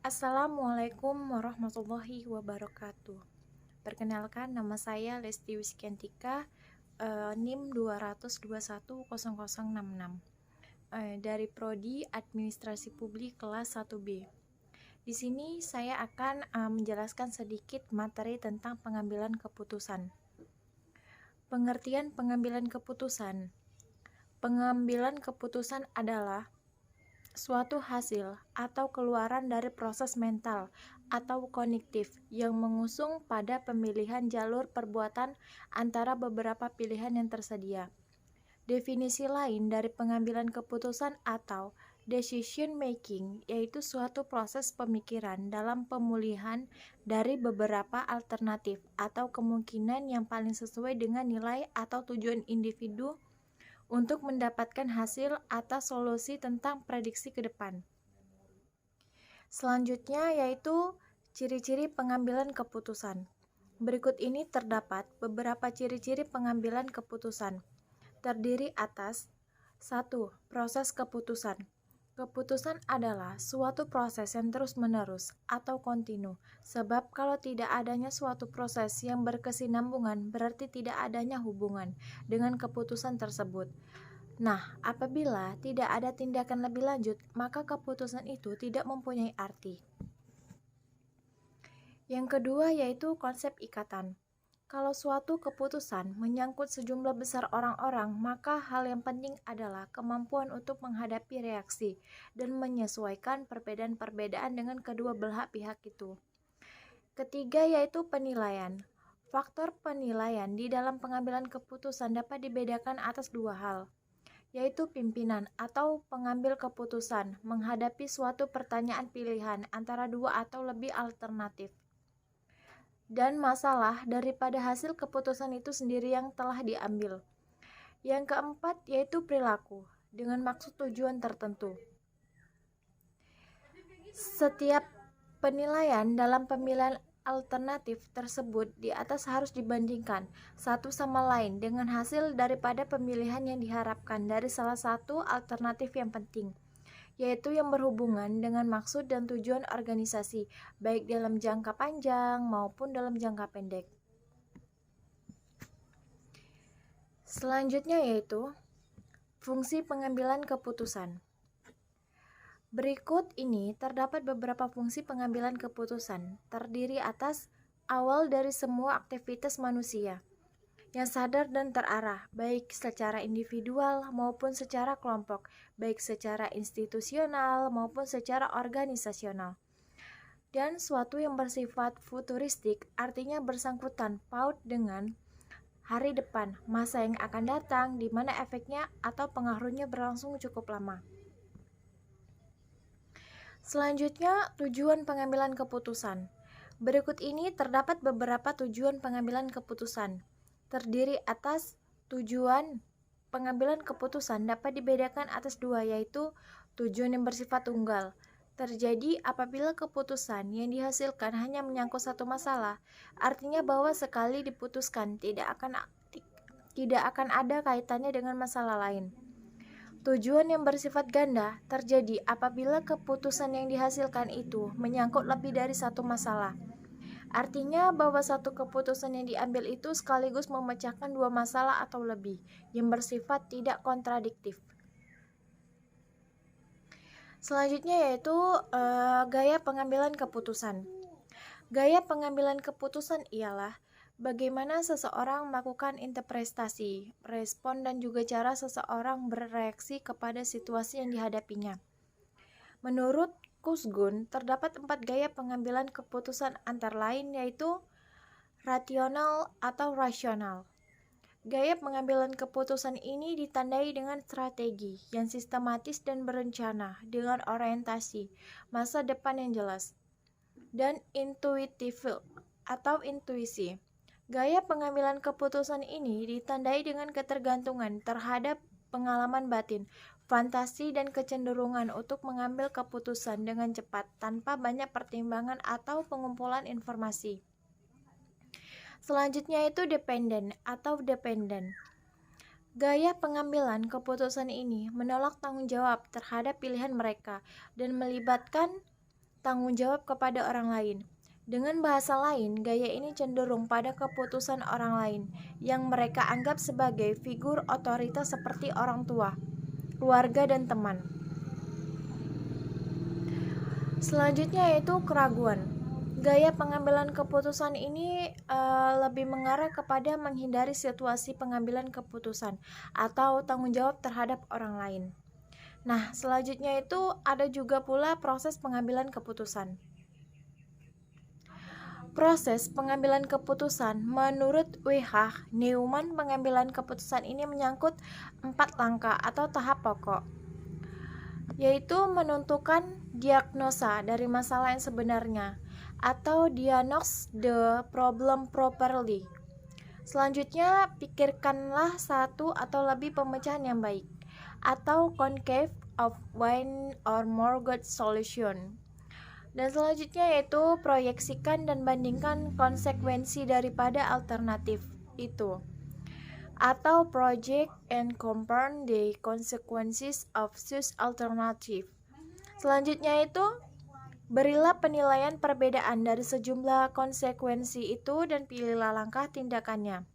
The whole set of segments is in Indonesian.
Assalamualaikum warahmatullahi wabarakatuh. Perkenalkan, nama saya Lesti Wiskiantika, NIM 200210066, dari Prodi Administrasi Publik kelas 1B. Di sini saya akan menjelaskan sedikit materi tentang pengambilan keputusan. Pengertian pengambilan keputusan. Pengambilan keputusan adalah suatu hasil atau keluaran dari proses mental atau kognitif yang mengusung pada pemilihan jalur perbuatan antara beberapa pilihan yang tersedia. Definisi lain dari pengambilan keputusan atau decision making yaitu suatu proses pemikiran dalam pemulihan dari beberapa alternatif atau kemungkinan yang paling sesuai dengan nilai atau tujuan individu untuk mendapatkan hasil atas solusi tentang prediksi ke depan. Selanjutnya yaitu ciri-ciri pengambilan keputusan. Berikut ini terdapat beberapa ciri-ciri pengambilan keputusan. Terdiri atas 1. Proses keputusan. Keputusan adalah suatu proses yang terus-menerus atau kontinu, sebab kalau tidak adanya suatu proses yang berkesinambungan berarti tidak adanya hubungan dengan keputusan tersebut. Nah, apabila tidak ada tindakan lebih lanjut, maka keputusan itu tidak mempunyai arti. Yang kedua yaitu konsep ikatan. Kalau suatu keputusan menyangkut sejumlah besar orang-orang, maka hal yang penting adalah kemampuan untuk menghadapi reaksi dan menyesuaikan perbedaan-perbedaan dengan kedua belah pihak itu. Ketiga yaitu penilaian. Faktor penilaian di dalam pengambilan keputusan dapat dibedakan atas dua hal, yaitu pimpinan atau pengambil keputusan menghadapi suatu pertanyaan pilihan antara dua atau lebih alternatif, dan masalah daripada hasil keputusan itu sendiri yang telah diambil. Yang keempat yaitu perilaku dengan maksud tujuan tertentu. Setiap penilaian dalam pemilihan alternatif tersebut di atas harus dibandingkan satu sama lain dengan hasil daripada pemilihan yang diharapkan dari salah satu alternatif yang penting, yaitu yang berhubungan dengan maksud dan tujuan organisasi, baik dalam jangka panjang maupun dalam jangka pendek. Selanjutnya yaitu fungsi pengambilan keputusan. Berikut ini terdapat beberapa fungsi pengambilan keputusan, terdiri atas awal dari semua aktivitas manusia yang sadar dan terarah, baik secara individual maupun secara kelompok, baik secara institusional maupun secara organisasional. Dan suatu yang bersifat futuristik, artinya bersangkutan paut dengan hari depan, masa yang akan datang, di mana efeknya atau pengaruhnya berlangsung cukup lama. Selanjutnya, tujuan pengambilan keputusan. Berikut ini terdapat beberapa tujuan pengambilan keputusan. Terdiri atas tujuan pengambilan keputusan dapat dibedakan atas dua, yaitu tujuan yang bersifat tunggal. Terjadi apabila keputusan yang dihasilkan hanya menyangkut satu masalah, artinya bahwa sekali diputuskan tidak akan ada kaitannya dengan masalah lain. Tujuan yang bersifat ganda terjadi apabila keputusan yang dihasilkan itu menyangkut lebih dari satu masalah. Artinya bahwa satu keputusan yang diambil itu sekaligus memecahkan dua masalah atau lebih yang bersifat tidak kontradiktif. Selanjutnya yaitu gaya pengambilan keputusan. Gaya pengambilan keputusan ialah bagaimana seseorang melakukan interpretasi, respon, dan juga cara seseorang bereaksi kepada situasi yang dihadapinya. Menurut Kuzgun, terdapat 4 gaya pengambilan keputusan antara lain yaitu rasional atau rasional. Gaya pengambilan keputusan ini ditandai dengan strategi yang sistematis dan berencana dengan orientasi masa depan yang jelas, dan intuitif atau intuisi. Gaya pengambilan keputusan ini ditandai dengan ketergantungan terhadap pengalaman batin, fantasi, dan kecenderungan untuk mengambil keputusan dengan cepat tanpa banyak pertimbangan atau pengumpulan informasi. Selanjutnya itu dependen atau dependen. Gaya pengambilan keputusan ini menolak tanggung jawab terhadap pilihan mereka dan melibatkan tanggung jawab kepada orang lain. Dengan bahasa lain, gaya ini cenderung pada keputusan orang lain yang mereka anggap sebagai figur otoritas seperti orang tua, keluarga, dan teman. Selanjutnya yaitu keraguan. Gaya pengambilan keputusan ini lebih mengarah kepada menghindari situasi pengambilan keputusan atau tanggung jawab terhadap orang lain. Nah, selanjutnya itu ada juga pula proses pengambilan keputusan. Proses pengambilan keputusan menurut W.H. Neumann, pengambilan keputusan ini menyangkut 4 langkah atau tahap pokok, yaitu menentukan diagnosa dari masalah yang sebenarnya atau diagnose the problem properly. Selanjutnya, pikirkanlah satu atau lebih pemecahan yang baik atau concave of one or more good solution. Dan selanjutnya yaitu proyeksikan dan bandingkan konsekuensi daripada alternatif itu, atau project and compare the consequences of such alternative. Selanjutnya itu berilah penilaian perbedaan dari sejumlah konsekuensi itu dan pilihlah langkah tindakannya,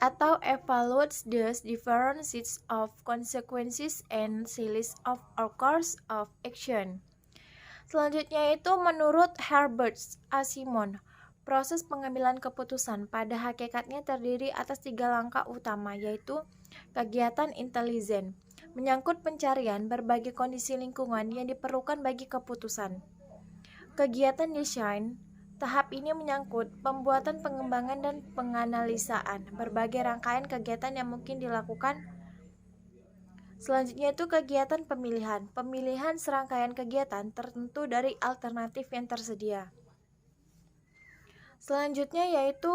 atau evaluate the differences of consequences and series of a course of action. Selanjutnya itu menurut Herbert Asimon, proses pengambilan keputusan pada hakikatnya terdiri atas 3 langkah utama, yaitu kegiatan intelijen, menyangkut pencarian berbagai kondisi lingkungan yang diperlukan bagi keputusan. Kegiatan desain, tahap ini menyangkut pembuatan, pengembangan, dan penganalisaan berbagai rangkaian kegiatan yang mungkin dilakukan. Selanjutnya itu kegiatan pemilihan. Pemilihan serangkaian kegiatan tertentu dari alternatif yang tersedia. Selanjutnya yaitu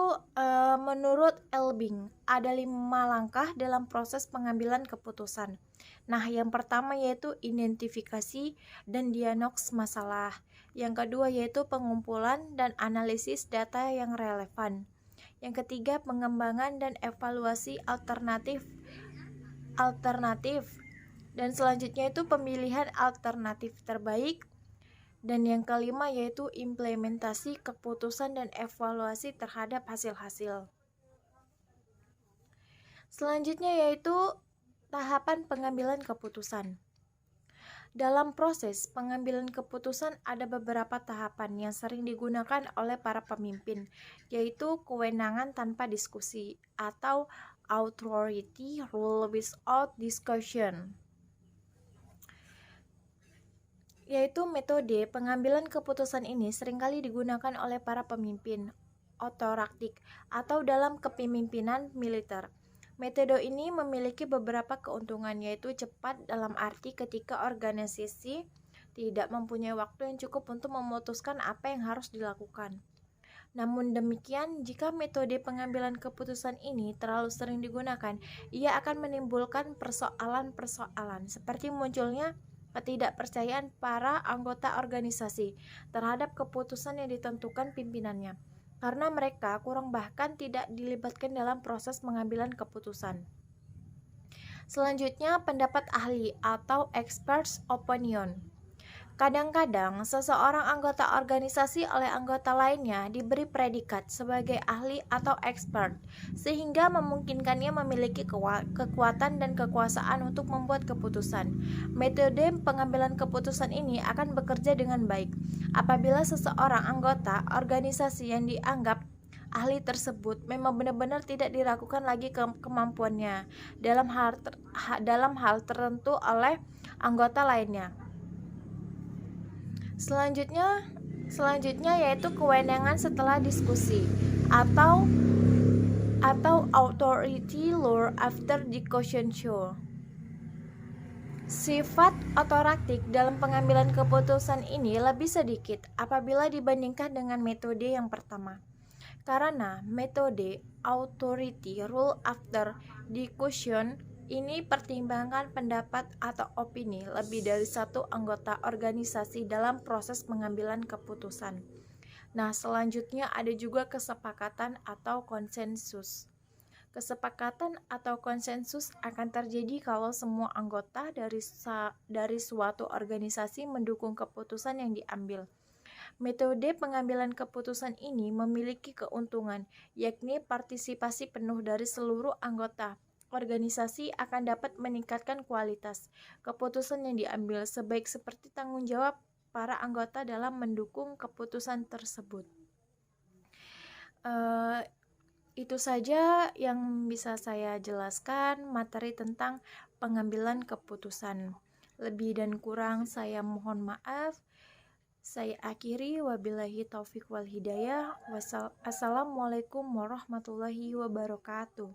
menurut Elbing ada 5 langkah dalam proses pengambilan keputusan. Nah, yang pertama yaitu identifikasi dan diagnosis masalah. Yang kedua yaitu pengumpulan dan analisis data yang relevan. Yang ketiga pengembangan dan evaluasi alternatif. Dan selanjutnya itu pemilihan alternatif terbaik. Dan yang kelima yaitu implementasi keputusan dan evaluasi terhadap hasil-hasil. Selanjutnya yaitu tahapan pengambilan keputusan. Dalam proses pengambilan keputusan ada beberapa tahapan yang sering digunakan oleh para pemimpin, yaitu kewenangan tanpa diskusi atau authority rule without discussion. Yaitu metode pengambilan keputusan ini seringkali digunakan oleh para pemimpin otoraktik atau dalam kepemimpinan militer. Metode ini memiliki beberapa keuntungan, yaitu cepat dalam arti ketika organisasi tidak mempunyai waktu yang cukup untuk memutuskan apa yang harus dilakukan. Namun demikian, jika metode pengambilan keputusan ini terlalu sering digunakan, ia akan menimbulkan persoalan-persoalan seperti munculnya ketidakpercayaan para anggota organisasi terhadap keputusan yang ditentukan pimpinannya, karena mereka kurang bahkan tidak dilibatkan dalam proses pengambilan keputusan. Selanjutnya, pendapat ahli atau experts opinion. Kadang-kadang, seseorang anggota organisasi oleh anggota lainnya diberi predikat sebagai ahli atau expert, sehingga memungkinkannya memiliki kekuatan dan kekuasaan untuk membuat keputusan. Metode pengambilan keputusan ini akan bekerja dengan baik apabila seseorang anggota organisasi yang dianggap ahli tersebut memang benar-benar tidak diragukan lagi kemampuannya dalam hal tertentu oleh anggota lainnya. Selanjutnya yaitu kewenangan setelah diskusi atau authority lore after discussion show. Sifat otoraktik dalam pengambilan keputusan ini lebih sedikit apabila dibandingkan dengan metode yang pertama. Karena metode authority rule after discussion ini pertimbangkan pendapat atau opini lebih dari satu anggota organisasi dalam proses pengambilan keputusan. Nah, selanjutnya ada juga kesepakatan atau konsensus. Kesepakatan atau konsensus akan terjadi kalau semua anggota dari suatu organisasi mendukung keputusan yang diambil. Metode pengambilan keputusan ini memiliki keuntungan, yakni partisipasi penuh dari seluruh anggota. Organisasi akan dapat meningkatkan kualitas keputusan yang diambil, sebaik seperti tanggung jawab para anggota dalam mendukung keputusan tersebut. Itu saja yang bisa saya jelaskan materi tentang pengambilan keputusan. Lebih dan kurang saya mohon maaf. Saya akhiri, wabillahi taufik wal hidayah. Assalamualaikum warahmatullahi wabarakatuh.